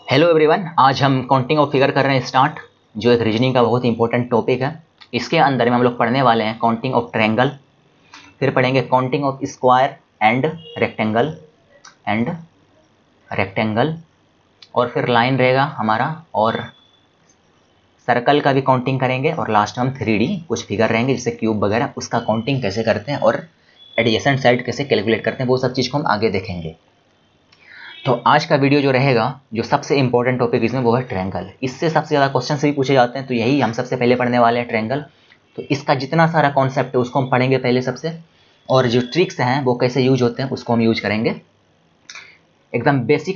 Hello everyone, आज हम counting of figure कर रहे हैं स्टार्ट, जो एक रीजनिंग का बहुत इंपॉर्टेंट टॉपिक है। इसके अंदर में हम लोग पढ़ने वाले हैं काउंटिंग ऑफ ट्रायंगल, फिर पढ़ेंगे counting of square and rectangle और फिर लाइन रहेगा हमारा, और सर्कल का भी काउंटिंग करेंगे, और लास्ट में हम 3D कुछ फिगर रहेंगे जैसे क्यूब वगैरह, उसका काउंटिंग कैसे करते हैं और एडजेसेंट साइड कैसे कैलकुलेट करते हैं, वो सब चीज़ को हम आगे देखेंगे। तो आज का वीडियो जो रहेगा, जो सबसे इंपॉर्टेंट टॉपिक इसमें वो है ट्रायंगल। इससे सबसे ज़्यादा क्वेश्चन भी पूछे जाते हैं, तो यही हम सबसे पहले पढ़ने वाले हैं ट्रायंगल। तो इसका जितना सारा कॉन्सेप्ट है उसको हम पढ़ेंगे पहले सबसे, और जो ट्रिक्स हैं वो कैसे यूज होते हैं उसको हम यूज करेंगे। एकदम बेसिक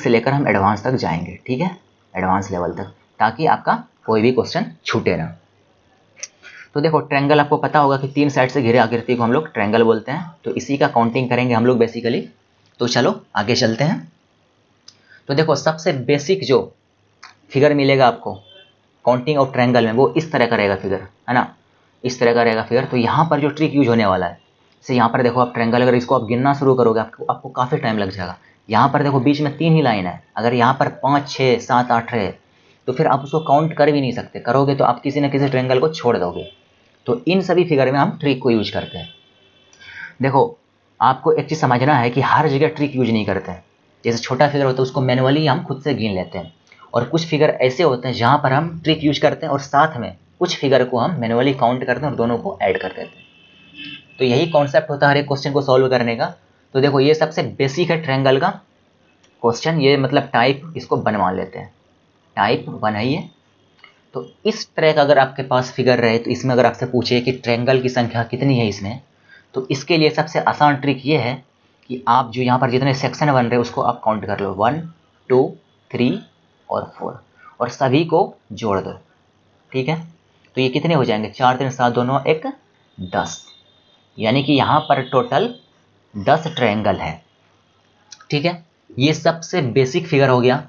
से लेकर हम एडवांस तक जाएंगे, ठीक है, एडवांस लेवल तक, ताकि आपका कोई भी क्वेश्चन छूटे ना। तो देखो, ट्रायंगल आपको पता होगा कि 3 साइड से घिरे आकृति को हम लोग ट्रायंगल बोलते हैं। तो इसी का काउंटिंग करेंगे हम लोग बेसिकली। तो चलो आगे चलते हैं। तो देखो, सबसे बेसिक जो फिगर मिलेगा आपको काउंटिंग ऑफ ट्रायंगल में, वो इस तरह का रहेगा फिगर, है ना, इस तरह का रहेगा फिगर। तो यहाँ पर जो ट्रिक यूज होने वाला है, जैसे यहाँ पर देखो आप ट्रायंगल, अगर इसको आप गिनना शुरू करोगे आपको काफ़ी टाइम लग जाएगा। यहाँ पर देखो बीच में 3 ही लाइन है, अगर यहाँ पर 5, 6, 7, 8 रहे तो फिर आप उसको काउंट कर भी नहीं सकते, करोगे तो आप किसी न किसी ट्रायंगल को छोड़ दोगे। तो इन सभी फिगर में हम ट्रिक को यूज करते हैं। देखो, आपको एक चीज़ समझना है कि हर जगह ट्रिक यूज नहीं करते हैं। जैसे छोटा फिगर होता है उसको मैनुअली हम खुद से गिन लेते हैं, और कुछ फिगर ऐसे होते हैं जहाँ पर हम ट्रिक यूज करते हैं और साथ में कुछ फिगर को हम मैनुअली काउंट करते हैं और दोनों को ऐड कर देते हैं। तो यही कॉन्सेप्ट होता है हर एक क्वेश्चन को सॉल्व करने का। तो देखो, ये सबसे बेसिक है ट्रायंगल का क्वेश्चन, ये मतलब टाइप इसको बनवा लेते हैं, टाइप 1 है ये। तो इस तरह का अगर आपके पास फिगर रहे, तो इसमें अगर आपसे पूछे कि ट्रायंगल की संख्या कितनी है इसमें, तो इसके लिए सबसे आसान ट्रिक ये है कि आप जो यहाँ पर जितने सेक्शन बन रहे हैं उसको आप काउंट कर लो, 1, 2, 3 और 4, और सभी को जोड़ दो, ठीक है। तो ये कितने हो जाएंगे, 4, 3, 7, 2, 9, 1, 10, यानी कि यहाँ पर टोटल 10 ट्रायंगल है, ठीक है। ये सबसे बेसिक फिगर हो गया।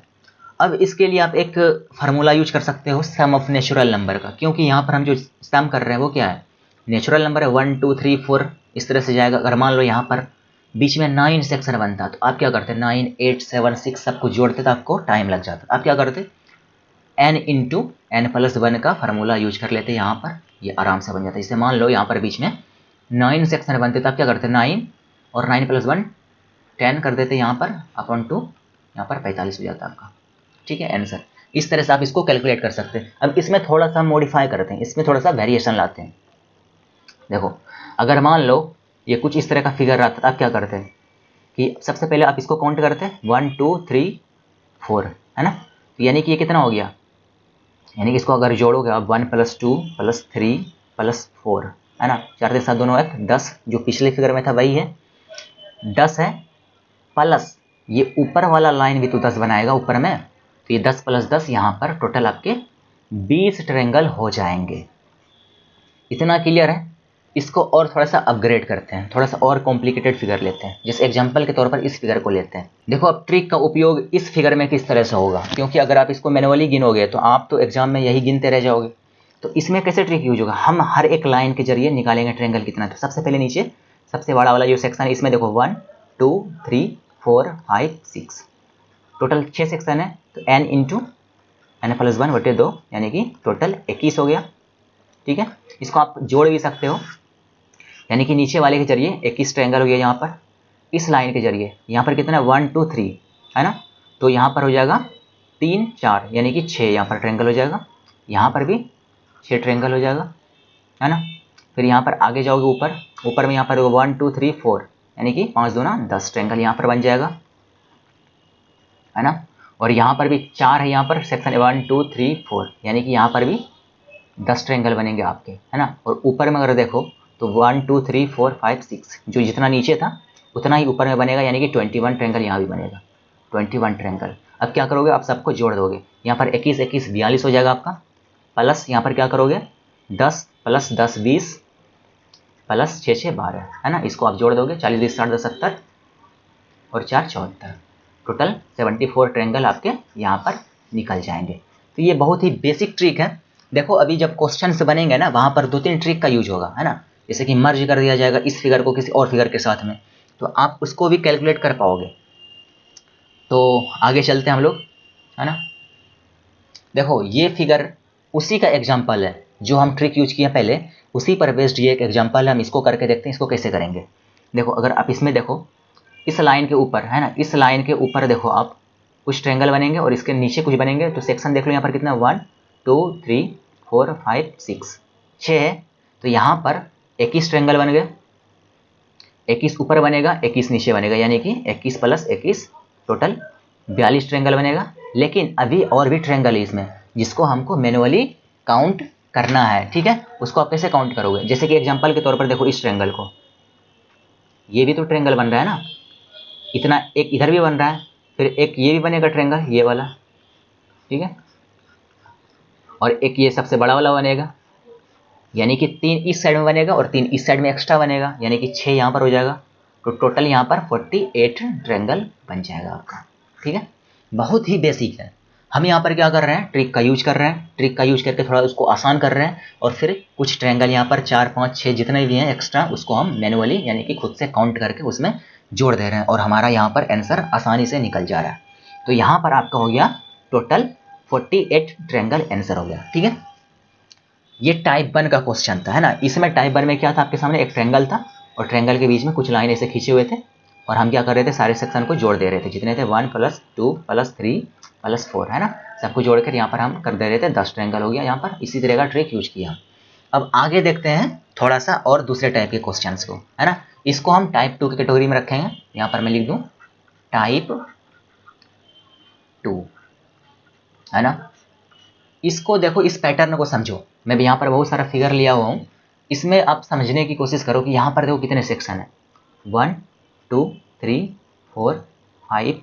अब इसके लिए आप एक फार्मूला यूज कर सकते हो सम ऑफ नेचुरल नंबर का, क्योंकि यहाँ पर हम जो सम कर रहे हैं वो क्या है, नेचुरल नंबर है। 1, 2, 3, 4 इस तरह से जाएगा। अगर मान लो यहाँ पर बीच में 9 सेक्शन बनता, तो आप क्या करते, 9, 8, 7, 6 सबको जोड़ते तो आपको टाइम लग जाता। आप क्या करते, n इंटू n+1 का फार्मूला यूज कर लेते यहाँ पर, ये आराम से बन जाता है। जैसे मान लो यहाँ पर बीच में 9 सेक्शन बनते, तो आप क्या करते, 9 और 9+1 10 कर देते यहाँ पर, अपॉन 2 यहाँ पर 45 हो जाता आपका, ठीक है, आंसर। इस तरह से आप इसको कैलकुलेट कर सकते हैं। अब इसमें थोड़ा सा मॉडिफाई करते हैं, इसमें थोड़ा सा वेरिएशन लाते हैं। देखो, अगर मान लो ये कुछ इस तरह का फिगर रहा था, आप क्या करते हैं कि सबसे पहले आप इसको काउंट करते हैं, 1, 2, 3, 4, है ना। तो यानी कि ये कितना हो गया, यानी कि इसको अगर जोड़ोगे आप 1 + 2 + 3 + 4, है ना, 4 से 7 दोनों 1, 10, जो पिछले फिगर में था वही है, 10 है, प्लस ये ऊपर वाला लाइन भी तो 10 बनाएगा ऊपर में, तो ये 10 + 10 यहाँ पर टोटल आपके 20 ट्रायंगल हो जाएंगे। इतना क्लियर है। इसको और थोड़ा सा अपग्रेड करते हैं, थोड़ा सा और कॉम्प्लिकेटेड फिगर लेते हैं। जैसे एग्जांपल के तौर पर इस फिगर को लेते हैं। देखो, अब ट्रिक का उपयोग इस फिगर में किस तरह से होगा, क्योंकि अगर आप इसको मैनुअली गिनोगे तो आप तो एग्जाम में यही गिनते रह जाओगे। तो इसमें कैसे ट्रिक यूज होगा, हम हर एक लाइन के जरिए निकालेंगे ट्रायंगल कितना। तो सबसे पहले नीचे सबसे बड़ा वाला जो सेक्शन है, इसमें देखो 1, 2, 3, 4, 5, 6, टोटल 6 सेक्शन है। तो n इंटू n+1/2, यानी कि टोटल 21 हो गया, ठीक है। इसको आप जोड़ भी सकते हो, यानी कि नीचे वाले के जरिए 21 ट्रायंगल हो गया। यहाँ पर इस लाइन के जरिए यहाँ पर कितना है, 1, 2, 3, है ना, तो यहाँ पर हो जाएगा 3, 4, यानी कि 6 यहाँ पर ट्रायंगल हो जाएगा। यहाँ पर भी 6 ट्रायंगल हो जाएगा, है ना। फिर यहाँ पर आगे जाओगे ऊपर में यहाँ पर 1, 2, 3, 4, यानी कि 5 दूना 10 ट्रायंगल यहाँ पर बन जाएगा, है ना। और यहाँ पर भी 4 है, यहाँ पर सेक्शन 1, 2, 3, 4, यानी कि यहाँ पर भी 10 ट्रायंगल बनेंगे आपके, है ना। और ऊपर में अगर देखो तो 1, 2, 3, 4, 5, 6, जो जितना नीचे था उतना ही ऊपर में बनेगा, यानी कि 21 ट्रायंगल यहाँ भी बनेगा, 21 ट्रायंगल। अब क्या करोगे, आप सबको जोड़ दोगे। यहाँ पर 21, 21, 42 हो जाएगा आपका, प्लस यहाँ पर क्या करोगे, 10 + 10, 20, प्लस 6, 6, 12, है ना। इसको आप जोड़ दोगे, 40, 20, 60, 10, 70 और 4, 74, टोटल 74 ट्रायंगल आपके यहाँ पर निकल जाएंगे। तो ये बहुत ही बेसिक ट्रिक है। देखो, अभी जब क्वेश्चंस बनेंगे ना, वहाँ पर 2-3 ट्रिक का यूज होगा, है ना। जैसे कि मर्ज कर दिया जाएगा इस फिगर को किसी और फिगर के साथ में, तो आप उसको भी कैलकुलेट कर पाओगे। तो आगे चलते हैं हम लोग, है ना। देखो ये फिगर उसी का एग्जाम्पल है जो हम ट्रिक यूज किए पहले, उसी पर बेस्ड ये एक एग्जाम्पल है। हम इसको करके देखते हैं इसको कैसे करेंगे। देखो अगर आप इसमें देखो, इस लाइन के ऊपर, है ना, इस लाइन के ऊपर देखो आप कुछ ट्रायंगल बनेंगे और इसके नीचे कुछ बनेंगे। तो सेक्शन देख लो यहाँ पर कितना, 1 2 3 4 5 6 6 है। तो यहाँ पर 21 ट्रायंगल बन गए, 21 ऊपर बनेगा, 21 नीचे बनेगा, यानी कि 21 + 21 टोटल 42 ट्रायंगल बनेगा। लेकिन अभी और भी ट्रायंगल है इसमें जिसको हमको मैनुअली काउंट करना है, ठीक है। उसको आप कैसे काउंट करोगे, जैसे कि एग्जांपल के तौर पर देखो इस ट्रायंगल को, ये भी तो ट्रायंगल बन रहा है ना, इतना एक इधर भी बन रहा है, फिर एक ये भी बनेगा ट्रायंगल ये वाला, ठीक है, और एक ये सबसे बड़ा वाला बनेगा, यानी कि 3 इस साइड में बनेगा और 3 इस साइड में एक्स्ट्रा बनेगा, यानी कि 6 यहाँ पर हो जाएगा। तो टोटल यहाँ पर 48 ट्रायंगल बन जाएगा आपका, ठीक है। बहुत ही बेसिक है। हम यहाँ पर क्या कर रहे हैं, ट्रिक का यूज कर रहे हैं, ट्रिक का यूज करके थोड़ा उसको आसान कर रहे हैं, और फिर कुछ ट्रायंगल यहाँ पर 4 5 6 जितने भी हैं एक्स्ट्रा, उसको हम मैनुअली यानी कि खुद से काउंट करके उसमें जोड़ दे रहे हैं, और हमारा यहाँ पर आंसर आसानी से निकल जा रहा है। तो यहाँ पर आपका हो गया टोटल 48 ट्रायंगल आंसर हो गया, ठीक है। ये टाइप 1 का क्वेश्चन था, है ना। इसमें टाइप 1 में क्या था, आपके सामने एक ट्रायंगल था और ट्रायंगल के बीच में कुछ लाइन ऐसे खींचे हुए थे, और हम क्या कर रहे थे, सारे सेक्शन को जोड़ दे रहे थे, जितने थे 1 + 2 + 3 + 4, है ना, सबको जोड़कर यहाँ पर हम कर दे रहे थे, 10 ट्रायंगल हो गया यहाँ पर। इसी तरह का ट्रिक यूज किया। अब आगे देखते हैं थोड़ा सा और दूसरे टाइप के क्वेश्चन को, है ना। इसको हम टाइप 2 की कैटेगरी में रखेंगे। यहाँ पर मैं लिख दूँ टाइप 2, है ना। इसको देखो, इस पैटर्न को समझो। मैं भी यहाँ पर बहुत सारा फिगर लिया हुआ हूँ, इसमें आप समझने की कोशिश करो कि यहाँ पर देखो कितने सेक्शन है, 1 2 3 4 5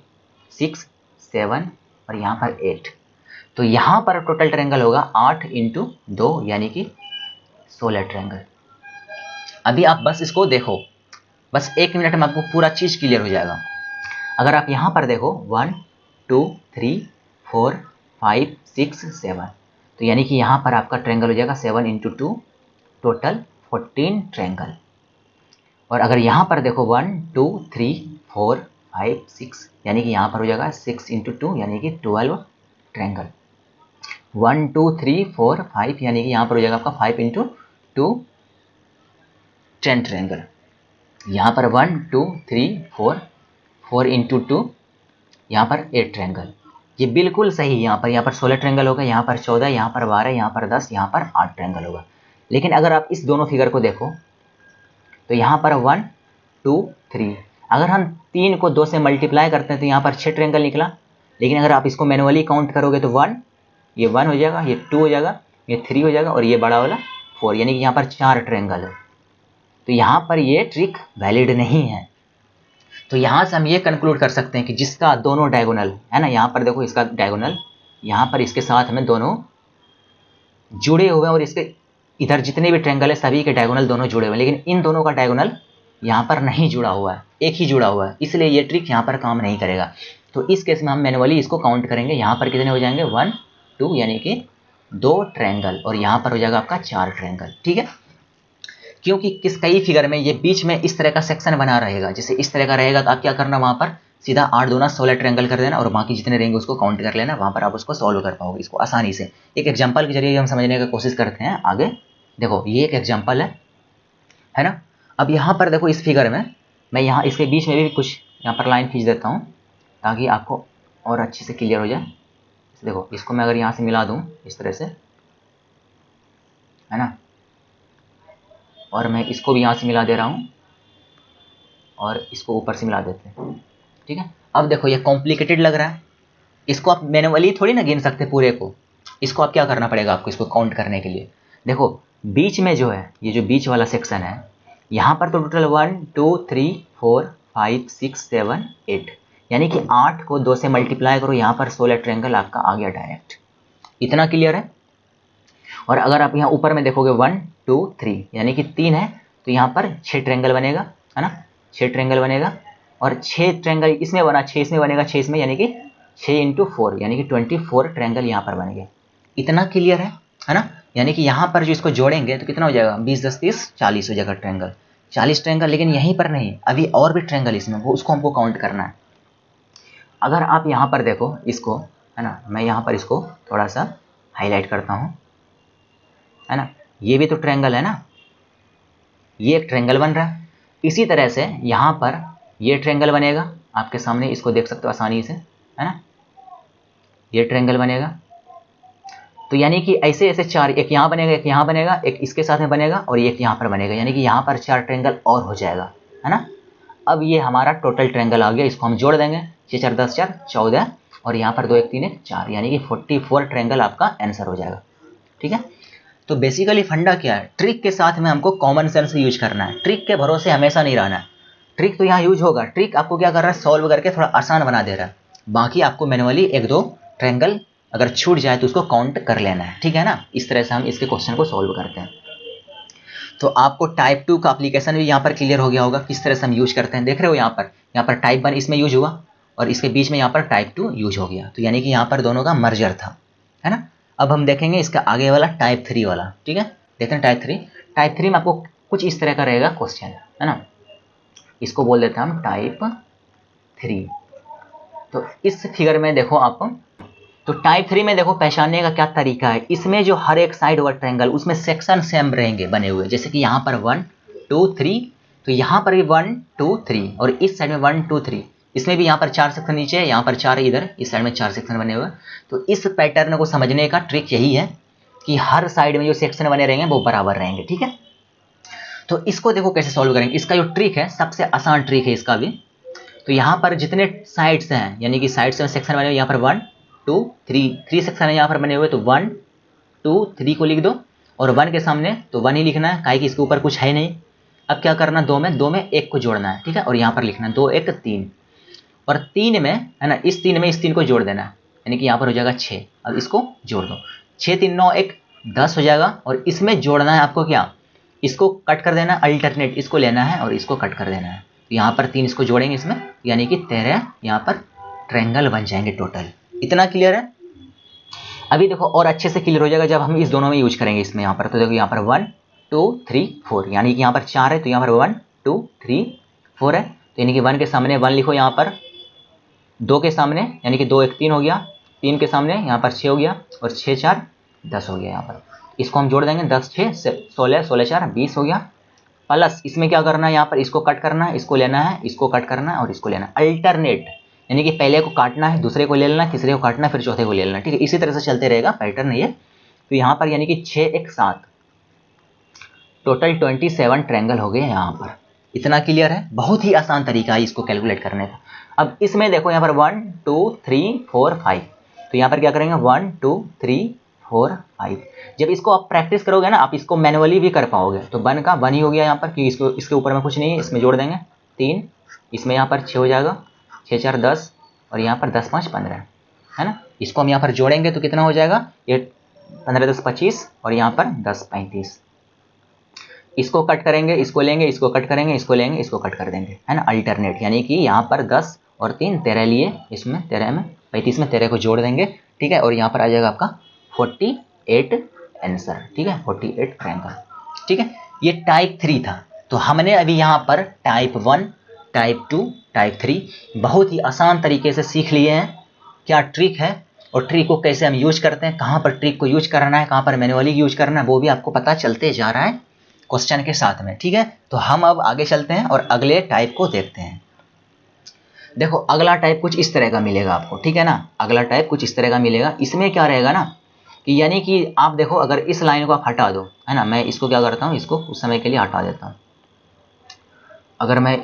6 7 और यहाँ पर 8। तो यहाँ पर टोटल ट्रायंगल होगा 8 × 2 यानी कि 16 ट्रायंगल। अभी आप बस इसको देखो, बस 1 मिनट में आपको पूरा चीज़ क्लियर हो जाएगा। अगर आप यहाँ पर देखो 1 2 3 4 5 6 7, तो यानी कि यहाँ पर आपका ट्रायंगल हो जाएगा 7 × 2 टोटल 14 ट्रायंगल। और अगर यहाँ पर देखो 1 2 3 4 5 6, यानी कि यहाँ पर हो जाएगा 6 × 2 यानी कि 12 ट्रायंगल। 1 2 3 4 5 यानी कि यहाँ पर हो जाएगा आपका 5 × 2 10 ट्रायंगल। यहाँ पर 1 2 3 4 4 × 2 यहाँ पर 8 ट्रायंगल। ये बिल्कुल सही। यहाँ पर 16 ट्रायंगल होगा, यहाँ पर 14, यहाँ पर 12, यहाँ पर 10, यहाँ पर 8 ट्रायंगल होगा। लेकिन अगर आप इस दोनों फिगर को देखो तो यहाँ पर 1 2 3, अगर हम 3 को 2 से मल्टीप्लाई करते हैं तो यहाँ पर 6 ट्रायंगल निकला। लेकिन अगर आप इसको मैनुअली काउंट करोगे तो 1, ये 1 हो जाएगा, ये 2 हो जाएगा, ये 3 हो जाएगा और ये बड़ा वाला 4, यानी कि यहाँ पर 4 ट्रायंगल है। तो यहाँ पर ये ट्रिक वैलिड नहीं है। तो यहाँ से हम ये कंक्लूड कर सकते हैं कि जिसका दोनों डायगोनल, है ना, यहाँ पर देखो इसका डायगोनल यहाँ पर इसके साथ हमें दोनों जुड़े हुए हैं, और इसके इधर जितने भी ट्रायंगल है सभी के डायगोनल दोनों जुड़े हुए हैं, लेकिन इन दोनों का डायगोनल यहाँ पर नहीं जुड़ा हुआ है, एक ही जुड़ा हुआ है, इसलिए ये ट्रिक यहाँ पर काम नहीं करेगा। तो इस केस में हम मैनुअली इसको काउंट करेंगे। यहाँ पर कितने हो जाएंगे, 1 2 यानी कि 2 ट्रायंगल, और यहाँ पर हो जाएगा आपका 4 ट्रायंगल, ठीक है। क्योंकि कई फिगर में ये बीच में इस तरह का सेक्शन बना रहेगा, जैसे इस तरह का रहेगा, तो आप क्या करना, वहाँ पर सीधा 8 दूना 16 ट्रायंगल कर देना और बाकी जितने रहेंगे उसको काउंट कर लेना, वहाँ पर आप उसको सॉल्व कर पाओगे इसको आसानी से। एक एग्जाम्पल के जरिए हम समझने की कोशिश करते हैं आगे। देखो ये एक एग्जाम्पल है ना। अब यहाँ पर देखो इस फिगर में मैं यहाँ इसके बीच में भी कुछ यहाँ पर लाइन खींच देता हूँ ताकि आपको और अच्छे से क्लियर हो जाए। देखो इसको मैं अगर यहाँ से मिला दूँ इस तरह से, है ना, और मैं इसको भी यहाँ से मिला दे रहा हूँ और इसको ऊपर से मिला देते हैं, ठीक है। अब देखो ये कॉम्प्लिकेटेड लग रहा है, इसको आप मैनुअली थोड़ी ना गिन सकते पूरे को, इसको आप क्या करना पड़ेगा आपको इसको काउंट करने के लिए। देखो बीच में जो है, ये जो बीच वाला सेक्शन है, यहाँ पर तो टोटल 1 2 3 4 5 6 7 8, यानी कि 8 को 2 से मल्टीप्लाई करो, यहाँ पर 16 ट्रायंगल आपका आ गया डायरेक्ट। इतना क्लियर है। और अगर आप यहाँ ऊपर में देखोगे 1 2 3 यानी कि 3 है, तो यहाँ पर 6 ट्रायंगल बनेगा, है ना, 6 ट्रायंगल बनेगा, और 6 ट्रायंगल इसमें बना, 6 इसमें बनेगा, 6 इसमें, यानी कि 6 × 4 यानी कि 24 ट्रायंगल यहाँ पर बनेंगे। इतना क्लियर है ना। यानी कि यहाँ पर जो इसको जोड़ेंगे तो कितना हो जाएगा, 20 10 30 40 हो जाएगा ट्रायंगल, 40 ट्रायंगल। लेकिन यहीं पर नहीं, अभी और भी ट्रायंगल इसमें, वो उसको हमको काउंट करना है। अगर आप यहाँ पर देखो इसको, है ना, मैं यहाँ पर इसको थोड़ा सा हाईलाइट करता हूँ, है ना, ये भी तो ट्रायंगल है ना, ये एक ट्रायंगल बन रहा है। इसी तरह से यहाँ पर ये ट्रायंगल बनेगा आपके सामने, इसको देख सकते हो आसानी से, है ना, ये ट्रायंगल बनेगा। तो यानी कि ऐसे ऐसे चार, एक यहाँ बनेगा, एक यहाँ बनेगा, एक इसके साथ में बनेगा और एक यहाँ पर बनेगा, यानी कि यहाँ पर 4 ट्रायंगल और हो जाएगा, है ना। अब ये हमारा टोटल ट्रायंगल आ गया, इसको हम जोड़ देंगे, 6 4 10 4 14 और यहाँ पर 2 1 3 1 4, यानी कि 44 ट्रायंगल आपका आंसर हो जाएगा। ठीक है, तो बेसिकली फंडा क्या है, ट्रिक के साथ में हमको कॉमन सेंस यूज करना है, ट्रिक के भरोसे हमेशा नहीं रहना है। ट्रिक तो यहाँ यूज होगा, ट्रिक आपको क्या कर रहा है, सॉल्व करके थोड़ा आसान बना दे रहा है, बाकी आपको मैनुअली 1 2 ट्रायंगल अगर छूट जाए तो उसको काउंट कर लेना है। ठीक है ना, इस तरह से हम इसके क्वेश्चन को सॉल्व करते हैं। तो आपको टाइप 2 का एप्लीकेशन भी यहाँ पर क्लियर हो गया होगा, किस तरह से हम यूज करते हैं। देख रहे हो यहाँ पर टाइप 1 इसमें यूज हुआ और इसके बीच में यहाँ पर टाइप 2 यूज हो गया, तो यानी कि यहाँ पर दोनों का मर्जर था, है ना। अब हम देखेंगे इसका आगे वाला टाइप 3 वाला। ठीक है, देखते हैं टाइप 3 में आपको कुछ इस तरह का रहेगा क्वेश्चन, है ना, इसको बोल देते हैं हम टाइप 3। तो इस फिगर में देखो आप, तो टाइप 3 में देखो पहचानने का क्या तरीका है, इसमें जो हर एक साइड वाला ट्रायंगल उसमें सेक्शन सेम रहेंगे बने हुए, जैसे कि यहाँ पर 1 2 3, तो यहाँ पर भी 1 2 3 और इस साइड में 1 2 3, इसमें भी यहाँ पर 4 सेक्शन नीचे है, यहाँ पर 4 इधर, इस साइड में 4 सेक्शन बने हुए। तो इस पैटर्न को समझने का ट्रिक यही है कि हर साइड में जो सेक्शन बने रहेंगे वो बराबर रहेंगे। ठीक है, तो इसको देखो कैसे सॉल्व करेंगे। इसका जो ट्रिक है सबसे आसान ट्रिक है इसका भी। तो यहाँ पर जितने साइड्स हैं, यानी कि साइड्स में सेक्शन बने हुए, यहाँ पर 1 2 3 सेक्शन है यहाँ पर बने हुए, तो 1 2 3 को लिख दो और 1 के सामने तो 1 ही लिखना है, काहे कि इसके ऊपर कुछ है नहीं। अब क्या करना, 2 में 1 को जोड़ना है। ठीक है, और यहाँ पर लिखना है 2 1 3 और 3 में, है ना, इस 3 में इस 3 को जोड़ देना है, यानी कि यहाँ पर हो जाएगा 6। अब इसको जोड़ दो, 6 3 9 1 10 हो जाएगा। और इसमें जोड़ना है आपको क्या, इसको कट कर देना, अल्टरनेट इसको लेना है और इसको कट कर देना है। तो यहाँ पर 3 इसको जोड़ेंगे इसमें, यानी कि 13 यहाँ पर ट्रायंगल बन जाएंगे टोटल। इतना क्लियर है। अभी देखो और अच्छे से क्लियर हो जाएगा जब हम इस दोनों में यूज करेंगे इसमें। यहाँ पर तो देखो यहाँ पर 1 2 3 4, यानी कि यहाँ पर 4 है तो यहाँ पर 1 2 3 4 है, तो यानी कि 1 के सामने 1 लिखो, यहाँ पर 2 के सामने यानी कि 2 1 3 हो गया, 3 के सामने यहाँ पर 6 हो गया और 6 4 10 हो गया। यहाँ पर इसको हम जोड़ देंगे, 10 6 16 16 4 20 हो गया। प्लस इसमें क्या करना है, यहाँ पर इसको कट करना है, इसको लेना है, इसको कट करना है और इसको लेना है। अल्टरनेट यानी कि पहले को काटना है, दूसरे को ले लेना, तीसरे को काटना, फिर चौथे को ले लेना। ठीक है, इसी तरह से चलते रहेगा पैटर्न ये। तो यहाँ पर यानी कि 6 1 7 टोटल 27 ट्रायंगल हो गए यहाँ पर। इतना क्लियर है, बहुत ही आसान तरीका है इसको कैलकुलेट करने का। अब इसमें देखो यहाँ पर 1 2 3 4 5, तो यहाँ पर क्या करेंगे 1 2 3 4 5। जब इसको आप प्रैक्टिस करोगे ना, आप इसको मैनुअली भी कर पाओगे। तो 1 का 1 ही हो गया यहाँ पर, क्योंकि इसको इसके ऊपर में कुछ नहीं है, इसमें जोड़ देंगे 3, इसमें यहाँ पर 6 हो जाएगा, 6 4 10 और यहाँ पर 10 5 15, है ना। इसको हम यहाँ पर जोड़ेंगे तो कितना हो जाएगा, ये 15 10 25 और यहाँ पर 10 35। इसको कट करेंगे, इसको लेंगे, इसको कट करेंगे, इसको लेंगे, इसको कट कर देंगे, है ना, अल्टरनेट। यानी कि यहाँ पर 10 और 3 13 लिए, इसमें 13 में 35 में 13 को जोड़ देंगे। ठीक है, और यहाँ पर आ जाएगा आपका 48 आंसर। ठीक है, 48 ट्रायंगल। ठीक है, ये टाइप 3 था। तो हमने अभी यहाँ पर टाइप 1 टाइप 2 टाइप 3 बहुत ही आसान तरीके से सीख लिए हैं क्या ट्रिक है और ट्रिक को कैसे हम यूज करते हैं, कहाँ पर ट्रिक को यूज करना है, कहाँ पर मैनुअली यूज करना है, वो भी आपको पता चलते जा रहा है क्वेश्चन के साथ में। ठीक है, तो हम अब आगे चलते हैं और अगले टाइप को देखते हैं। देखो अगला टाइप कुछ इस तरह का मिलेगा आपको। ठीक है ना, अगला टाइप कुछ इस तरह का मिलेगा। इसमें क्या रहेगा ना कि यानी कि आप देखो अगर इस लाइन को आप हटा दो, है ना, मैं इसको क्या करता हूँ, इसको कुछ समय के लिए हटा देता हूँ। अगर मैं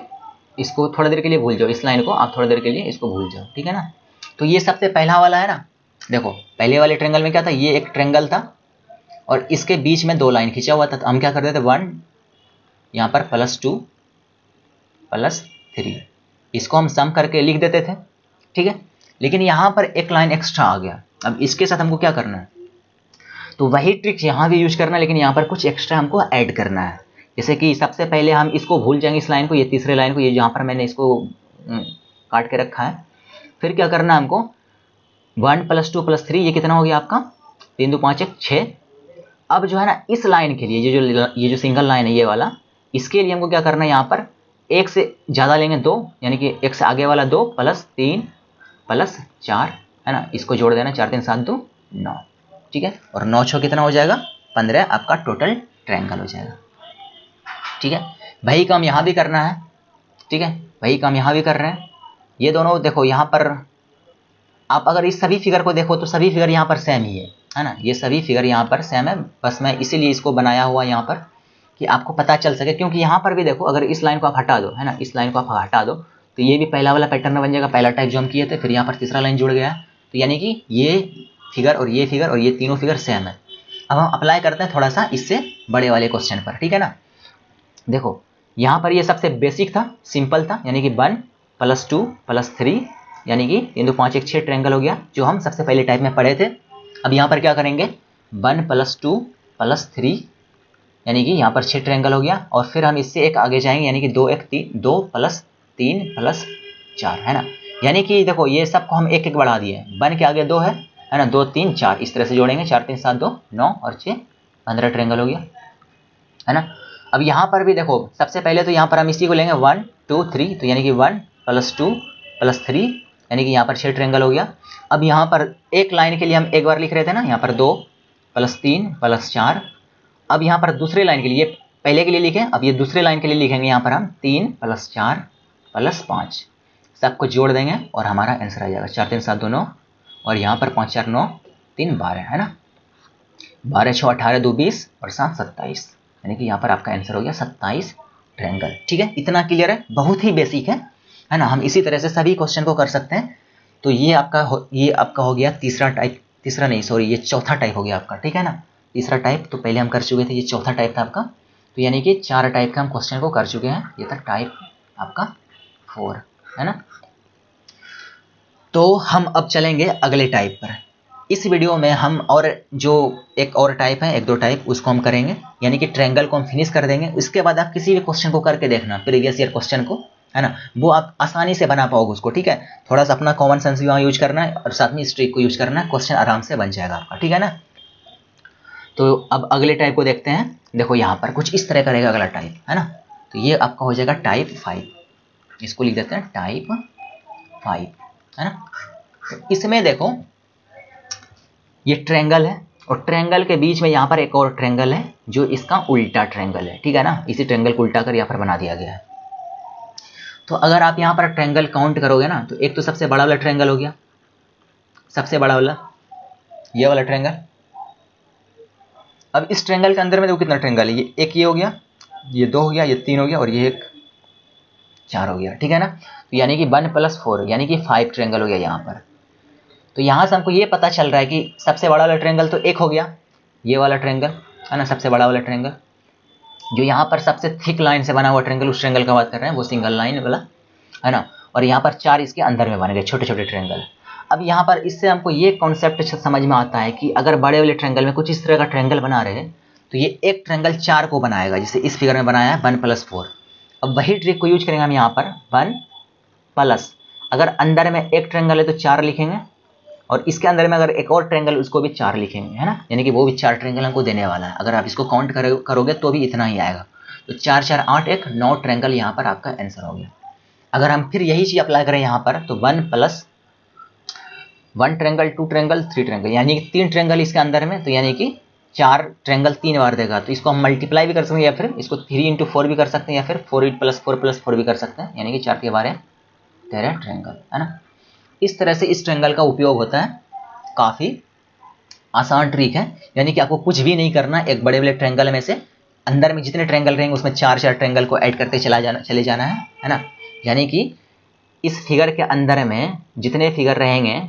इसको थोड़ी देर के लिए भूल जाओ, इस लाइन को आप थोड़ी देर के लिए इसको भूल जाओ। ठीक है ना, तो ये सबसे पहला वाला है ना, देखो पहले वाले ट्रायंगल में क्या था, ये एक ट्रायंगल था और इसके बीच में 2 लाइन खींचा हुआ था। तो हम क्या करते थे, 1 यहाँ पर +2 +3, इसको हम सम करके लिख देते थे। ठीक है, लेकिन यहाँ पर एक लाइन एक्स्ट्रा आ गया। अब इसके साथ हमको क्या करना है, तो वही ट्रिक्स यहाँ भी यूज करना है, लेकिन यहाँ पर कुछ एक्स्ट्रा हमको ऐड करना है। जैसे कि सबसे पहले हम इसको भूल जाएंगे, इस लाइन को, ये तीसरे लाइन को, ये जहाँ पर मैंने इसको काट के रखा है। फिर क्या करना है हमको, 1 +2 +3 ये कितना हो गया आपका, 3 2 5 1 6। अब जो है ना इस लाइन के लिए ये जो सिंगल लाइन है ये वाला, इसके लिए हमको क्या करना है, यहाँ पर एक से ज़्यादा लेंगे 2, यानी कि एक से आगे वाला 2 +3 प्लस 4, है ना, इसको जोड़ देना, 4 3 7 2 9, ठीक है, और 9 6 कितना हो जाएगा 15, आपका टोटल ट्रायंगल हो जाएगा, ठीक है। वही काम यहाँ भी करना है, ठीक है, वही काम यहाँ भी कर रहे हैं। ये दोनों देखो यहाँ पर आप अगर इस सभी फिगर को देखो तो सभी फिगर यहाँ पर सेम ही है ना, ये सभी फिगर यहाँ पर सेम है, बस मैं इसीलिए इसको बनाया हुआ यहाँ पर कि आपको पता चल सके, क्योंकि यहाँ पर भी देखो अगर इस लाइन को आप हटा दो, है ना, इस लाइन को आप हटा दो तो ये भी पहला वाला पैटर्न बन जाएगा, पहला टाइप जो हम किए थे, फिर यहाँ पर तीसरा लाइन जुड़ गया, तो यानी कि ये फिगर और ये फिगर और ये तीनों फिगर सेम है। अब हम अप्लाई करते हैं थोड़ा सा इससे बड़े वाले क्वेश्चन पर, ठीक है ना। देखो यहाँ पर ये सबसे बेसिक था, सिंपल था, यानी कि 1 + 2 + 3, यानी कि 3 2 5 1 6 ट्रायंगल हो गया, जो हम सबसे पहले टाइप में पढ़े थे। अब यहाँ पर क्या करेंगे 1 + 2 + 3, यानी कि यहाँ पर 6 ट्रायंगल हो गया, और फिर हम इससे एक आगे जाएंगे, यानी कि 2 1 3 2 + 3 + 4, है ना, यानी कि देखो ये सबको हम एक एक बढ़ा दिए, 1 के आगे 2 है ना, 2 3 4, इस तरह से जोड़ेंगे, 4 3 7 2 9 और 6 15 ट्रायंगल हो गया, है ना। अब यहाँ पर भी देखो सबसे पहले तो यहाँ पर हम इसी को लेंगे 1 2 3, तो यानी कि 1 + 2 + 3, यानी कि यहाँ पर 6 ट्रायंगल हो गया। अब यहाँ पर एक लाइन के लिए हम एक बार लिख रहे थे ना, यहाँ पर 2 + 3 + 4। अब यहाँ पर दूसरे लाइन के लिए, पहले के लिए लिखें, अब ये दूसरे लाइन के लिए लिखेंगे, यहाँ पर हम 3 + 4 + 5, सबको जोड़ देंगे और हमारा आंसर आ जाएगा 4 3 7 2 9, और यहाँ पर 5 4 9 3 12, है ना, 12 6 18 2 20 और 7 27, यानी कि यहाँ पर आपका आंसर हो गया 27 ट्रायंगल, ठीक है। इतना क्लियर है, बहुत ही बेसिक है ना। हम इसी तरह से सभी क्वेश्चन को कर सकते हैं। तो ये आपका हो गया तीसरा टाइप, तीसरा नहीं सॉरी, ये चौथा टाइप हो गया आपका, ठीक है ना। तीसरा टाइप तो पहले हम कर चुके थे, ये चौथा टाइप था आपका, तो यानी कि 4 टाइप का हम क्वेश्चन को कर चुके हैं, ये था टाइप आपका 4, है ना। तो हम अब चलेंगे अगले टाइप पर। इस वीडियो में हम और जो एक और टाइप है, 1 2 टाइप, उसको हम करेंगे, यानी कि ट्रायंगल को हम फिनिश कर देंगे। उसके बाद आप किसी भी क्वेश्चन को करके देखना, प्रीवियस ईयर क्वेश्चन को, है ना, वो आप आसानी से बना पाओगे उसको, ठीक है। थोड़ा सा अपना कॉमन सेंस भी वहाँ यूज करना है और साथ में इस ट्रिक को यूज करना है, क्वेश्चन आराम से बन जाएगा आपका, ठीक है ना। तो अब अगले टाइप को देखते हैं। देखो यहाँ पर कुछ इस तरह का रहेगा अगला टाइप, है ना। तो ये आपका हो जाएगा टाइप 5, इसको लिख देते हैं टाइप 5, है ना। तो इसमें देखो ये ट्रायंगल है, और ट्रायंगल के बीच में यहाँ पर एक और ट्रायंगल है जो इसका उल्टा ट्रायंगल है, ठीक है ना। इसी ट्रायंगल को उल्टा कर यहाँ पर बना दिया गया है। तो अगर आप यहाँ पर ट्रायंगल काउंट करोगे ना, तो एक तो सबसे बड़ा वाला ट्रायंगल हो गया, सबसे बड़ा वाला ये वाला ट्रायंगल। अब इस ट्रायंगल के अंदर में देखो कितना ट्रायंगल है, ये एक, ये हो गया, ये 2 हो गया, ये 3 हो गया, और ये एक 4 हो गया, ठीक है ना। तो यानी कि 1 + 4 यानी कि 5 ट्रायंगल हो गया यहाँ पर। तो यहाँ से हमको ये पता चल रहा है कि सबसे बड़ा वाला ट्रायंगल तो एक हो गया, ये वाला ट्रायंगल, है ना, सबसे बड़ा वाला ट्रायंगल। जो यहाँ पर सबसे थिक लाइन से बना हुआ ट्रायंगल, उस ट्रायंगल का बात कर रहे हैं, वो सिंगल लाइन वाला, है ना। और यहाँ पर 4 इसके अंदर में बन गए छोटे छोटे ट्रायंगल। अब यहाँ पर इससे हमको ये कॉन्सेप्ट समझ में आता है कि अगर बड़े वाले ट्रायंगल में कुछ इस तरह का ट्रायंगल बना रहे हैं, तो ये एक ट्रायंगल 4 को बनाएगा, जैसे इस फिगर में बनाया है 1 + 4। अब वही ट्रिक को यूज करेंगे हम यहाँ पर 1 प्लस, अगर अंदर में एक ट्रायंगल है तो 4 लिखेंगे, और इसके अंदर में अगर एक और ट्रायंगल उसको भी 4 लिखेंगे, है ना, यानी कि वो भी 4 ट्रायंगल हमको देने वाला है। अगर आप इसको काउंट करोगे तो भी इतना ही आएगा। तो 4 4 8 1 9 ट्रायंगल यहाँ पर आपका आंसर हो गया। अगर हम फिर यही चीज अप्लाई करें यहाँ पर, तो 1 + 1 ट्रायंगल 2 ट्रायंगल 3 ट्रायंगल, यानी कि 3 ट्रायंगल इसके अंदर में, तो यानी कि 4 ट्रायंगल 3 बार देगा। तो इसको हम मल्टीप्लाई भी कर सकते हैं, या फिर इसको 3 × 4 भी कर सकते हैं, या फिर 4 + 4 + 4 भी कर सकते हैं, यानी कि 4 के 12 13 ट्रायंगल, है ना। इस तरह से इस ट्रायंगल का उपयोग होता है। काफ़ी आसान ट्रिक है, यानी कि आपको कुछ भी नहीं करना, एक बड़े बड़े ट्रायंगल में से अंदर में जितने ट्रायंगल रहेंगे उसमें 4 4 ट्रायंगल को ऐड करते चले जाना है ना। यानी कि इस फिगर के अंदर में जितने फिगर रहेंगे,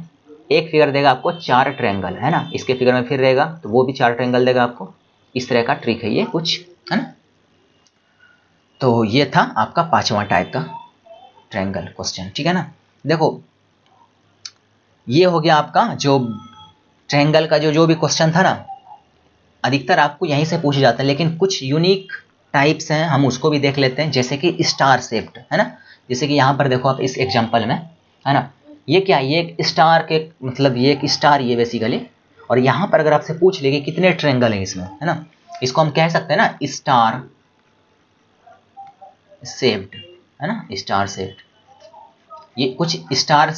एक फिगर देगा आपको 4 ट्रायंगल, है ना, इसके फिगर में फिर रहेगा तो वो भी 4 ट्रायंगल देगा आपको। इस तरह का ट्रिक है ये कुछ, है ना। तो ये था आपका 5वां टाइप का ट्रायंगल क्वेश्चन, ठीक है ना। देखो ये हो गया आपका जो ट्रायंगल का जो भी क्वेश्चन था ना, अधिकतर आपको यहीं से पूछे जाते हैं, लेकिन कुछ यूनिक टाइप्स हैं, हम उसको भी देख लेते हैं, जैसे कि स्टार शेप्ड, है ना। जैसे कि यहाँ पर देखो आप इस एग्जांपल में, है ना, ये क्या, ये एक स्टार के मतलब ये एक स्टार ये बेसिकली, और यहाँ पर अगर आपसे पूछ ले कि कितने ट्रायंगल हैं इसमें, है ना, इसको हम कह सकते हैं ना स्टार शेप्ड, है ना, स्टार शेप्ड। ये कुछ स्टार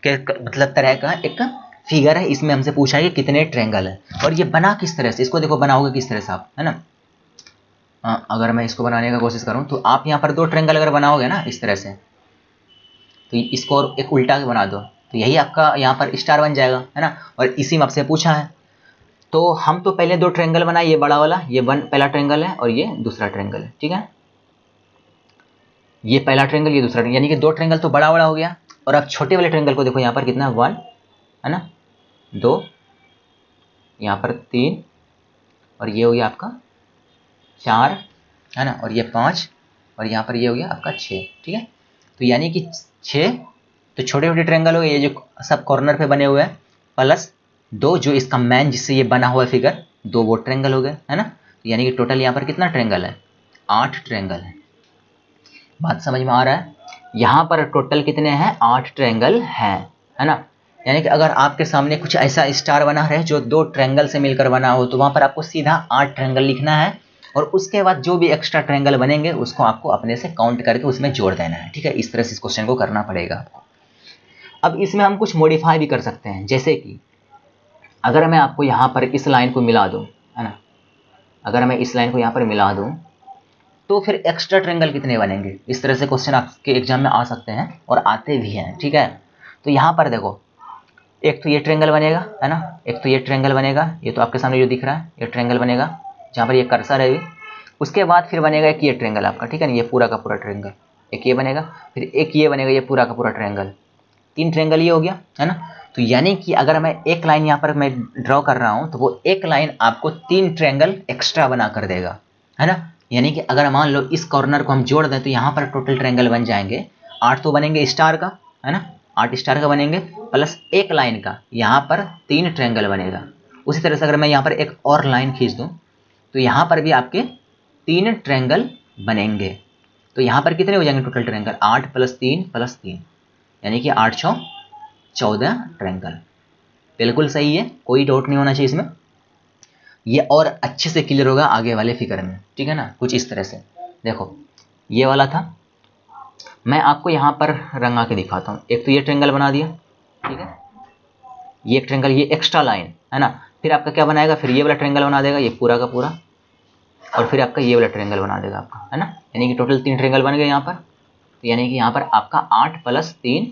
मतलब तरह का एक फिगर है। इसमें हमसे पूछा है कि कितने ट्रायंगल है और ये बना किस तरह से, इसको देखो बनाओगे किस तरह से आप, है ना। अगर मैं इसको बनाने का कोशिश करूं तो आप यहाँ पर 2 ट्रायंगल अगर बनाओगे ना इस तरह से, तो इसको और एक उल्टा के बना दो तो यही आपका यहाँ पर स्टार बन जाएगा, है ना। और इसी में आपसे पूछा है, तो हम तो पहले 2 ट्रायंगल बनाए, ये बड़ा वाला, ये पहला ट्रायंगल है और ये दूसरा ट्रायंगल है, ठीक है। ये पहला ट्रायंगल, ये दूसरा ट्रायंगल, यानी कि 2 ट्रायंगल तो बड़ा हो गया। और अब छोटे वाले ट्रायंगल को देखो यहाँ पर कितना, 1 है ना, 2, यहाँ पर 3 और ये हो गया आपका 4, है ना, और ये 5 और यहाँ पर ये हो गया आपका 6, ठीक है। तो यानी कि 6 तो छोटे छोटे ट्रायंगल हो गए, ये जो सब कॉर्नर पे बने हुए हैं, प्लस 2 जो इसका मैन जिससे ये बना हुआ फिगर, 2 वो ट्रायंगल हो गए, है ना। तो यानी कि टोटल यहाँ पर कितना ट्रायंगल है, 8 ट्रायंगल है। बात समझ में आ रहा है। यहाँ पर टोटल कितने हैं, 8 ट्रायंगल हैं, है ना। यानी कि अगर आपके सामने कुछ ऐसा स्टार बना रहे जो 2 ट्रायंगल से मिलकर बना हो तो वहाँ पर आपको सीधा 8 ट्रायंगल लिखना है और उसके बाद जो भी एक्स्ट्रा ट्रायंगल बनेंगे उसको आपको अपने से काउंट करके उसमें जोड़ देना है, ठीक है। इस तरह से इस क्वेश्चन को करना पड़ेगा आपको। अब इसमें हम कुछ मॉडिफाई भी कर सकते हैं, जैसे कि अगर मैं आपको यहाँ पर इस लाइन को मिला दूँ, है ना, अगर मैं इस लाइन को यहाँ पर मिला दूँ तो फिर एक्स्ट्रा ट्रायंगल कितने बनेंगे, इस तरह से क्वेश्चन आपके एग्जाम में आ सकते हैं और आते भी हैं, ठीक है। तो यहाँ पर देखो, एक तो ये ट्रायंगल बनेगा, है ना, एक तो ये ट्रायंगल बनेगा, ये तो आपके सामने जो दिख रहा है ये ट्रायंगल बनेगा जहाँ पर ये कर्सर है। उसके बाद फिर बनेगा एक ये ट्रायंगल आपका, ठीक है ना, ये पूरा का पूरा ट्रायंगल, एक ये बनेगा, फिर एक ये बनेगा, ये पूरा का पूरा ट्रायंगल, 3 ट्रायंगल ये हो गया, है ना। तो यानी कि अगर मैं एक लाइन यहाँ पर मैं ड्रॉ कर रहा हूँ तो वो एक लाइन आपको 3 ट्रायंगल एक्स्ट्रा बना कर देगा, है ना। यानी कि अगर मान लो इस कॉर्नर को हम जोड़ दें तो यहाँ पर टोटल ट्रायंगल बन जाएंगे 8, तो बनेंगे स्टार का, है ना, 8 स्टार का बनेंगे, प्लस एक लाइन का यहाँ पर 3 ट्रायंगल बनेगा। उसी तरह से अगर मैं यहाँ पर एक और लाइन खींच दूँ तो यहाँ पर भी आपके 3 ट्रायंगल बनेंगे। तो यहाँ पर कितने हो जाएंगे टोटल ट्रायंगल, 8 + 3 + 3, यानी कि 8 × 6 = 14 ट्रायंगल। बिल्कुल सही है, कोई डाउट नहीं होना चाहिए इसमें। ये और अच्छे से क्लियर होगा आगे वाले फिगर में, ठीक है ना। कुछ इस तरह से देखो, ये वाला था, मैं आपको यहाँ पर रंगा के दिखाता हूँ। एक तो ये ट्रायंगल बना दिया, ठीक है, ये एक ट्रायंगल, ये एक्स्ट्रा लाइन, है ना। फिर आपका क्या बनाएगा, फिर ये वाला ट्रायंगल बना देगा, ये पूरा का पूरा, और फिर आपका ये वाला ट्रायंगल बना देगा आपका, है ना। यानी कि टोटल 3 ट्रायंगल बन गए यहाँ पर। तो यानी कि यहाँ पर आपका 8 + 3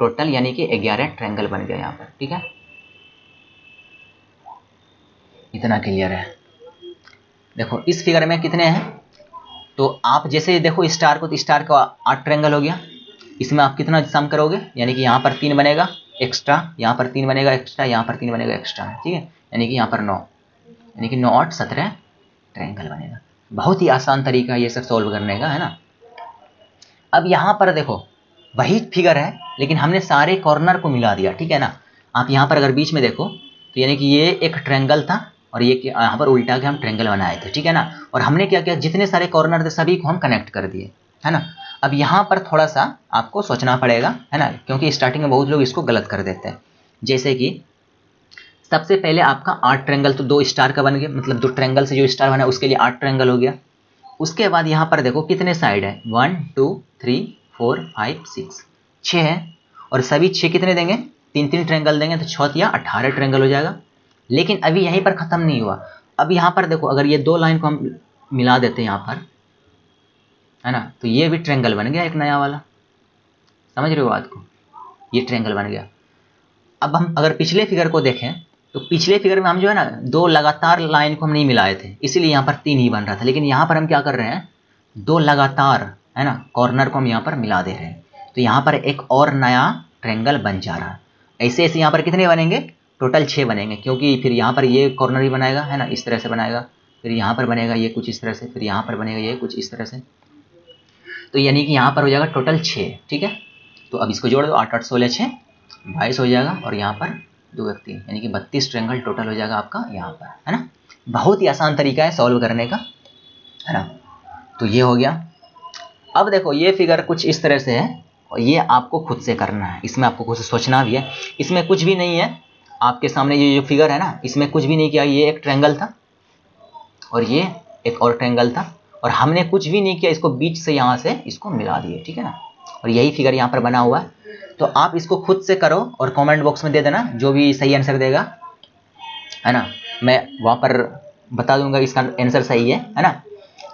टोटल यानी कि 11 ट्रायंगल बन गया यहाँ पर, ठीक है। इतना क्लियर है। देखो इस फिगर में कितने हैं, तो आप जैसे देखो स्टार को, तो स्टार का 8 ट्रायंगल हो गया। इसमें आप कितना सम करोगे, यानी कि यहाँ पर 3 बनेगा एक्स्ट्रा, यहाँ पर 3 बनेगा एक्स्ट्रा, यहाँ पर 3 बनेगा एक्स्ट्रा, ठीक है। यानी कि यहाँ पर 9, यानी कि 9 × 8 = 17 ट्रायंगल बनेगा। बहुत ही आसान तरीका है ये सब सॉल्व करने का, है ना। अब यहाँ पर देखो वही फिगर है लेकिन हमने सारे कॉर्नर को मिला दिया, ठीक है ना। आप यहाँ पर अगर बीच में देखो तो यानी कि ये एक ट्रायंगल था और ये यहाँ पर उल्टा के हम ट्रायंगल बनाए थे, ठीक है ना। और हमने क्या किया, जितने सारे कॉर्नर थे सभी को हम कनेक्ट कर दिए, है ना। अब यहाँ पर थोड़ा सा आपको सोचना पड़ेगा, है ना, क्योंकि स्टार्टिंग में बहुत लोग इसको गलत कर देते हैं। जैसे कि सबसे पहले आपका 8 ट्रायंगल, तो 2 स्टार का बन गया, मतलब 2 ट्रायंगल से जो स्टार बना उसके लिए 8 ट्रायंगल हो गया। उसके बाद यहाँ पर देखो कितने साइड है, 1 2 3 4 5 6, 6 है, और सभी 6 कितने देंगे, 3 ट्रायंगल देंगे, तो 6 × 18 ट्रायंगल हो जाएगा। लेकिन अभी यहीं पर ख़त्म नहीं हुआ। अब यहाँ पर देखो अगर ये 2 लाइन को हम मिला देते हैं यहाँ पर, है ना, तो ये भी ट्रायंगल बन गया एक नया वाला। समझ रहे हो बात को, ये ट्रायंगल बन गया। अब हम अगर पिछले फिगर को देखें तो पिछले फिगर में हम जो है ना 2 लगातार लाइन को हम नहीं मिलाए थे, इसीलिए यहाँ पर 3 ही बन रहा था। लेकिन यहाँ पर हम क्या कर रहे हैं, 2 लगातार, है ना, कॉर्नर को हम यहाँ पर मिला दे रहे हैं, तो यहाँ पर एक और नया ट्रायंगल बन जा रहा है। ऐसे ऐसे यहाँ पर कितने बनेंगे, टोटल 6 बनेंगे, क्योंकि फिर यहाँ पर ये कॉर्नर ही बनाएगा, है ना, इस तरह से बनाएगा, फिर यहाँ पर बनेगा ये कुछ इस तरह से, फिर यहाँ पर बनेगा ये कुछ इस तरह से, तो यानी कि यहाँ पर हो जाएगा टोटल 6, ठीक है। तो अब इसको जोड़ दो, 8 8 16 6 22 हो जाएगा, और यहाँ पर 2 1 3, यानी कि 32 ट्रायंगल टोटल हो जाएगा आपका यहाँ पर, है ना। बहुत ही आसान तरीका है सॉल्व करने का, है ना। तो ये हो गया। अब देखो ये फिगर कुछ इस तरह से है और ये आपको खुद से करना है, इसमें आपको खुद से सोचना भी है। इसमें कुछ भी नहीं है, आपके सामने ये जो फिगर है ना, इसमें कुछ भी नहीं किया। ये एक ट्रायंगल था और ये एक और ट्रायंगल था, और हमने कुछ भी नहीं किया, इसको बीच से यहाँ से इसको मिला दिए, ठीक है ना। और यही फिगर यहाँ पर बना हुआ है। तो आप इसको खुद से करो और कमेंट बॉक्स में दे देना जो भी सही आंसर देगा, है ना, मैं वहाँ पर बता दूंगा इसका आंसर सही है ना।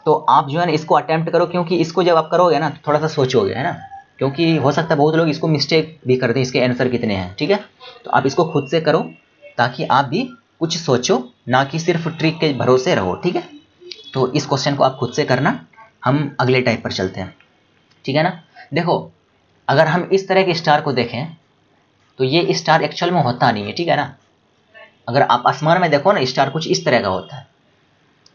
तो आप जो है ना इसको अटेम्प्ट करो, क्योंकि इसको जब आप करोगे ना तो थोड़ा सा सोचोगे, है ना, क्योंकि हो सकता है बहुत लोग इसको मिस्टेक भी करते हैं, इसके आंसर कितने हैं, ठीक है। तो आप इसको खुद से करो ताकि आप भी कुछ सोचो, ना कि सिर्फ ट्रिक के भरोसे रहो, ठीक है। तो इस क्वेश्चन को आप खुद से करना। हम अगले टाइप पर चलते हैं, ठीक है ना। देखो अगर हम इस तरह के स्टार को देखें तो ये स्टार एक्चुअल में होता नहीं है, ठीक है ना। अगर आप आसमान में देखो ना, स्टार कुछ इस तरह का होता है,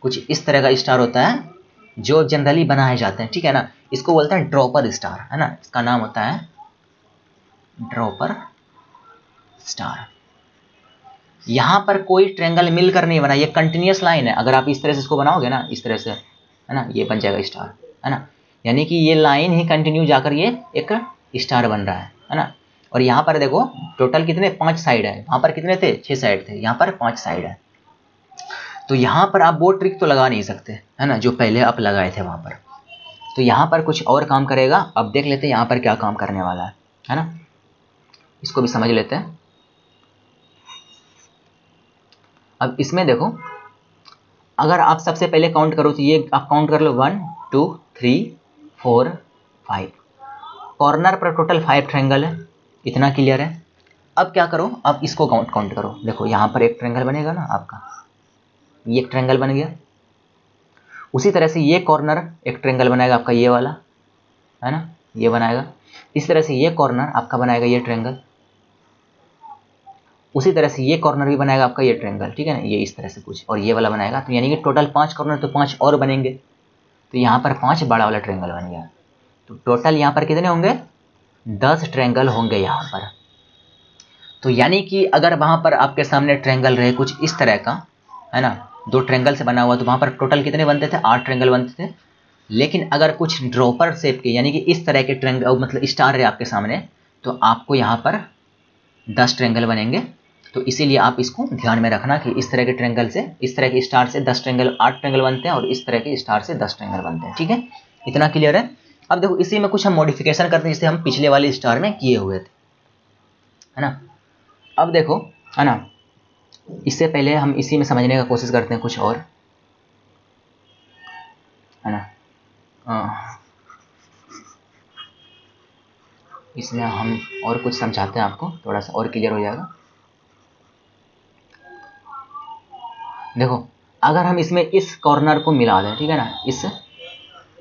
कुछ इस तरह का स्टार होता है जो जनरली बनाए जाते हैं, ठीक है ना। इसको बोलते हैं ड्रॉपर स्टार, है ना, इसका नाम होता है ड्रॉपर स्टार। यहां पर कोई ट्रायंगल मिलकर नहीं बना, ये कंटिन्यूअस लाइन है। अगर आप इस तरह से इसको बनाओगे ना, इस तरह से, है ना, ये बन जाएगा स्टार, है ना, यानी कि ये लाइन ही कंटिन्यू जाकर ये एक स्टार बन रहा है ना। और यहाँ पर देखो टोटल कितने 5 साइड है, वहां पर कितने थे 6 साइड थे, यहाँ पर 5 साइड है। तो यहाँ पर आप वो ट्रिक तो लगा नहीं सकते, है ना, जो पहले आप लगाए थे वहां पर। तो यहाँ पर कुछ और काम करेगा। अब देख लेते हैं यहाँ पर क्या काम करने वाला है ना, इसको भी समझ लेते हैं। अब इसमें देखो, अगर आप सबसे पहले काउंट करो तो ये आप काउंट कर लो 1 2 3 4 5, कॉर्नर पर टोटल 5 ट्रायंगल है, इतना क्लियर है। अब क्या करो, अब इसको काउंट करो। देखो यहाँ पर एक ट्रायंगल बनेगा ना आपका, ये एक ट्रायंगल बन गया। उसी तरह से ये कॉर्नर एक ट्रायंगल बनाएगा आपका, ये वाला, है ना, ये बनाएगा। इस तरह से ये कॉर्नर आपका बनाएगा ये ट्रायंगल। उसी तरह से ये कॉर्नर भी बनाएगा आपका ये ट्रायंगल, ठीक है ना, ये इस तरह से कुछ, और ये वाला बनाएगा। तो यानी कि टोटल 5 कॉर्नर, तो 5 और बनेंगे। तो यहाँ पर 5 बड़ा वाला ट्रायंगल बन गया। तो टोटल यहाँ पर कितने होंगे, 10 ट्रायंगल होंगे यहाँ पर। तो यानी कि अगर वहाँ पर आपके सामने ट्रायंगल रहे कुछ इस तरह का, है ना, 2 ट्रायंगल से बना हुआ, तो वहाँ पर टोटल कितने बनते थे, 8 ट्रायंगल बनते थे। लेकिन अगर कुछ ड्रॉपर शेप के, यानी कि इस तरह के ट्रायंगल, मतलब स्टार है आपके सामने, तो आपको यहाँ पर 10 ट्रायंगल बनेंगे। तो इसीलिए आप इसको ध्यान में रखना कि इस तरह के ट्रायंगल से, इस तरह के स्टार से 10 ट्रायंगल, 8 ट्रायंगल बनते हैं, और इस तरह के स्टार से 10 ट्रायंगल बनते हैं, ठीक है। इतना क्लियर है। अब देखो इसी में कुछ हम मॉडिफिकेशन करते हैं, जिसे हम पिछले वाले स्टार में किए हुए थे, है ना। अब देखो, है ना, इससे पहले हम इसी में समझने का कोशिश करते हैं कुछ और, है ना। इसमें हम और कुछ समझाते हैं आपको, थोड़ा सा और क्लियर हो जाएगा। देखो अगर हम इसमें इस कॉर्नर को मिला दें, ठीक है ना, इस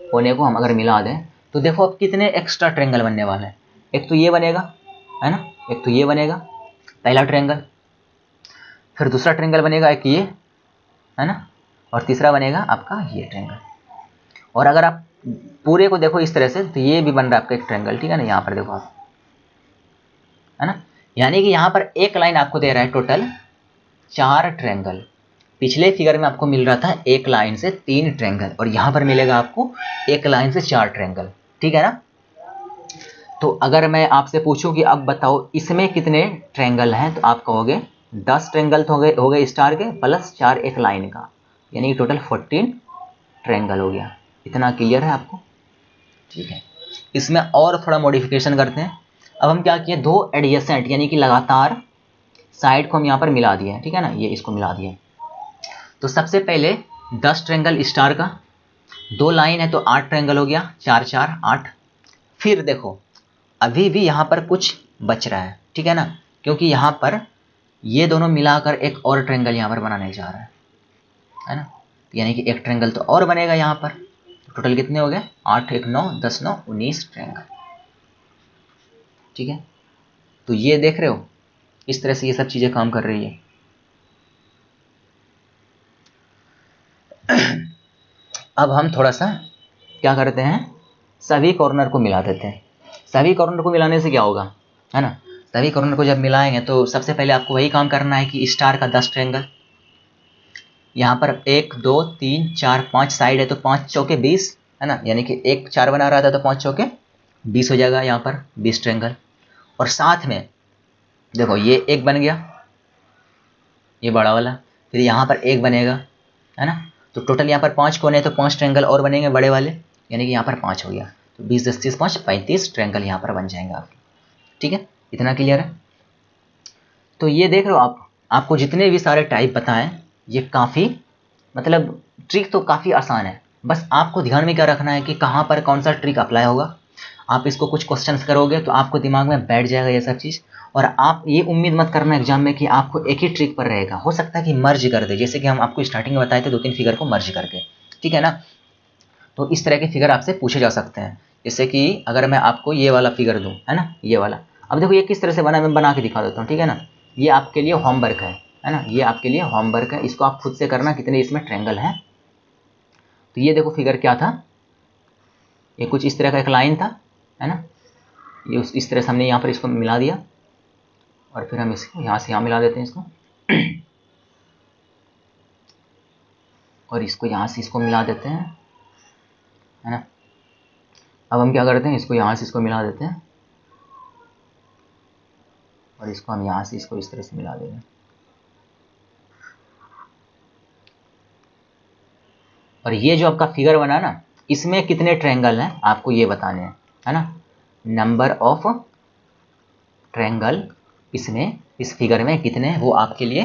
कोने को हम अगर मिला दें, तो देखो अब कितने एक्स्ट्रा ट्रायंगल बनने वाले हैं। एक तो ये बनेगा, है ना, एक तो ये बनेगा पहला ट्रायंगल, फिर दूसरा ट्रायंगल बनेगा एक ये, है ना, और तीसरा बनेगा आपका ये ट्रायंगल। और अगर आप पूरे को देखो इस तरह से, तो ये भी बन रहा है आपका एक ट्रायंगल, ठीक है ना, यहाँ पर देखो आप, है ना। यानी कि यहाँ पर एक लाइन आपको दे रहा है टोटल 4 ट्रायंगल। पिछले फिगर में आपको मिल रहा था एक लाइन से 3 ट्रायंगल, और यहाँ पर मिलेगा आपको एक लाइन से 4 ट्रायंगल, ठीक है ना। तो अगर मैं आपसे पूछूं कि अब बताओ इसमें कितने ट्रायंगल हैं, तो आप कहोगे 10 ट्रायंगल तो हो गए स्टार के, प्लस 4 एक लाइन का, यानी कि टोटल 14 ट्रायंगल हो गया। इतना क्लियर है आपको, ठीक है। इसमें और थोड़ा मॉडिफिकेशन करते हैं। अब हम क्या किए, 2 एडजेसेंट यानी कि लगातार साइड को हम यहाँ पर मिला दिए, ठीक है ना, ये इसको मिला दिए। तो सबसे पहले 10 ट्रायंगल स्टार का, 2 लाइन है तो 8 ट्रायंगल हो गया, 4 4 8। फिर देखो अभी भी यहाँ पर कुछ बच रहा है, ठीक है ना, क्योंकि यहाँ पर ये दोनों मिलाकर एक और ट्रायंगल यहाँ पर बनाने जा रहा है ना। यानी कि एक ट्रायंगल तो और बनेगा यहाँ पर। टोटल कितने हो गए, 8 1 9 10 9 19 ट्रायंगल, ठीक है। तो ये देख रहे हो, इस तरह से ये सब चीजें काम कर रही है। अब हम थोड़ा सा क्या करते हैं, सभी कॉर्नर को मिला देते हैं। सभी कॉर्नर को मिलाने से क्या होगा, है ना, सभी कॉर्नर को जब मिलाएंगे तो सबसे पहले आपको वही काम करना है कि स्टार का 10 ट्रायंगल, यहाँ पर 1 2 3 4 5 साइड है, तो 5 चौके 20, है ना, यानी कि एक 4 बना रहा था तो 5 चौके 20 हो जाएगा, यहाँ पर 20 ट्रायंगल। और साथ में देखो ये एक बन गया, ये बड़ा वाला, फिर यहाँ पर एक बनेगा, है ना। तो टोटल यहाँ पर 5 कोने, तो 5 ट्रायंगल और बनेंगे बड़े वाले, यानी कि यहाँ पर 5 हो गया। तो 20 10 30 5 35 ट्रायंगल यहाँ पर बन जाएंगे आपके, ठीक है, इतना क्लियर है। तो ये देख रहे हो आप, आपको जितने भी सारे टाइप बताएं ये काफ़ी मतलब ट्रिक तो काफ़ी आसान है, बस आपको ध्यान में क्या रखना है कि कहाँ पर कौन सा ट्रिक अप्लाई होगा। आप इसको कुछ क्वेश्चंस करोगे तो आपको दिमाग में बैठ जाएगा ये सब चीज़। और आप ये उम्मीद मत करना एग्जाम में कि आपको एक ही ट्रिक पर रहेगा, हो सकता है कि मर्ज कर दे, जैसे कि हम आपको स्टार्टिंग में बताए थे 2-3 फिगर को मर्ज करके, ठीक है ना। तो इस तरह के फिगर आपसे पूछे जा सकते हैं। जैसे कि अगर मैं आपको ये वाला फिगर दूं, है ना, ये वाला, अब देखो ये किस तरह से बना, मैं बना के दिखा देता हूँ, ठीक है ना। ये आपके लिए होमवर्क है ना, ये आपके लिए होमवर्क है, इसको आप खुद से करना कितने इसमें ट्रायंगल है। तो ये देखो फिगर क्या था, ये कुछ इस तरह का एक लाइन था, है ना, ये इस तरह से हमने यहाँ पर इसको मिला दिया और फिर हम इसको यहाँ से यहाँ मिला देते हैं इसको और इसको यहाँ से इसको मिला देते हैं, है ना। अब हम क्या करते हैं, इसको यहाँ से इसको मिला देते हैं और इसको हम यहाँ से इसको इस तरह से मिला देंगे। और ये जो आपका फिगर बना ना, इसमें कितने ट्रायंगल हैं आपको ये बताने हैं, है ना। नंबर ऑफ ट्रायंगल इसमें, इस फिगर में कितने, वो आपके लिए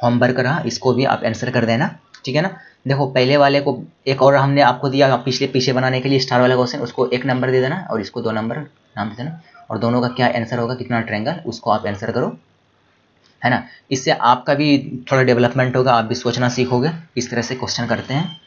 होमवर्क रहा, इसको भी आप आंसर कर देना, ठीक है ना। देखो पहले वाले को एक और हमने आपको दिया पिछले पीछे बनाने के लिए स्टार वाला क्वेश्चन, उसको 1 नंबर दे देना और इसको 2 नंबर नाम दे देना, और दोनों का क्या आंसर होगा, कितना ट्रायंगल, उसको आप आंसर करो, है ना। इससे आपका भी थोड़ा डेवलपमेंट होगा, आप भी सोचना सीखोगे। इस तरह से क्वेश्चन करते हैं।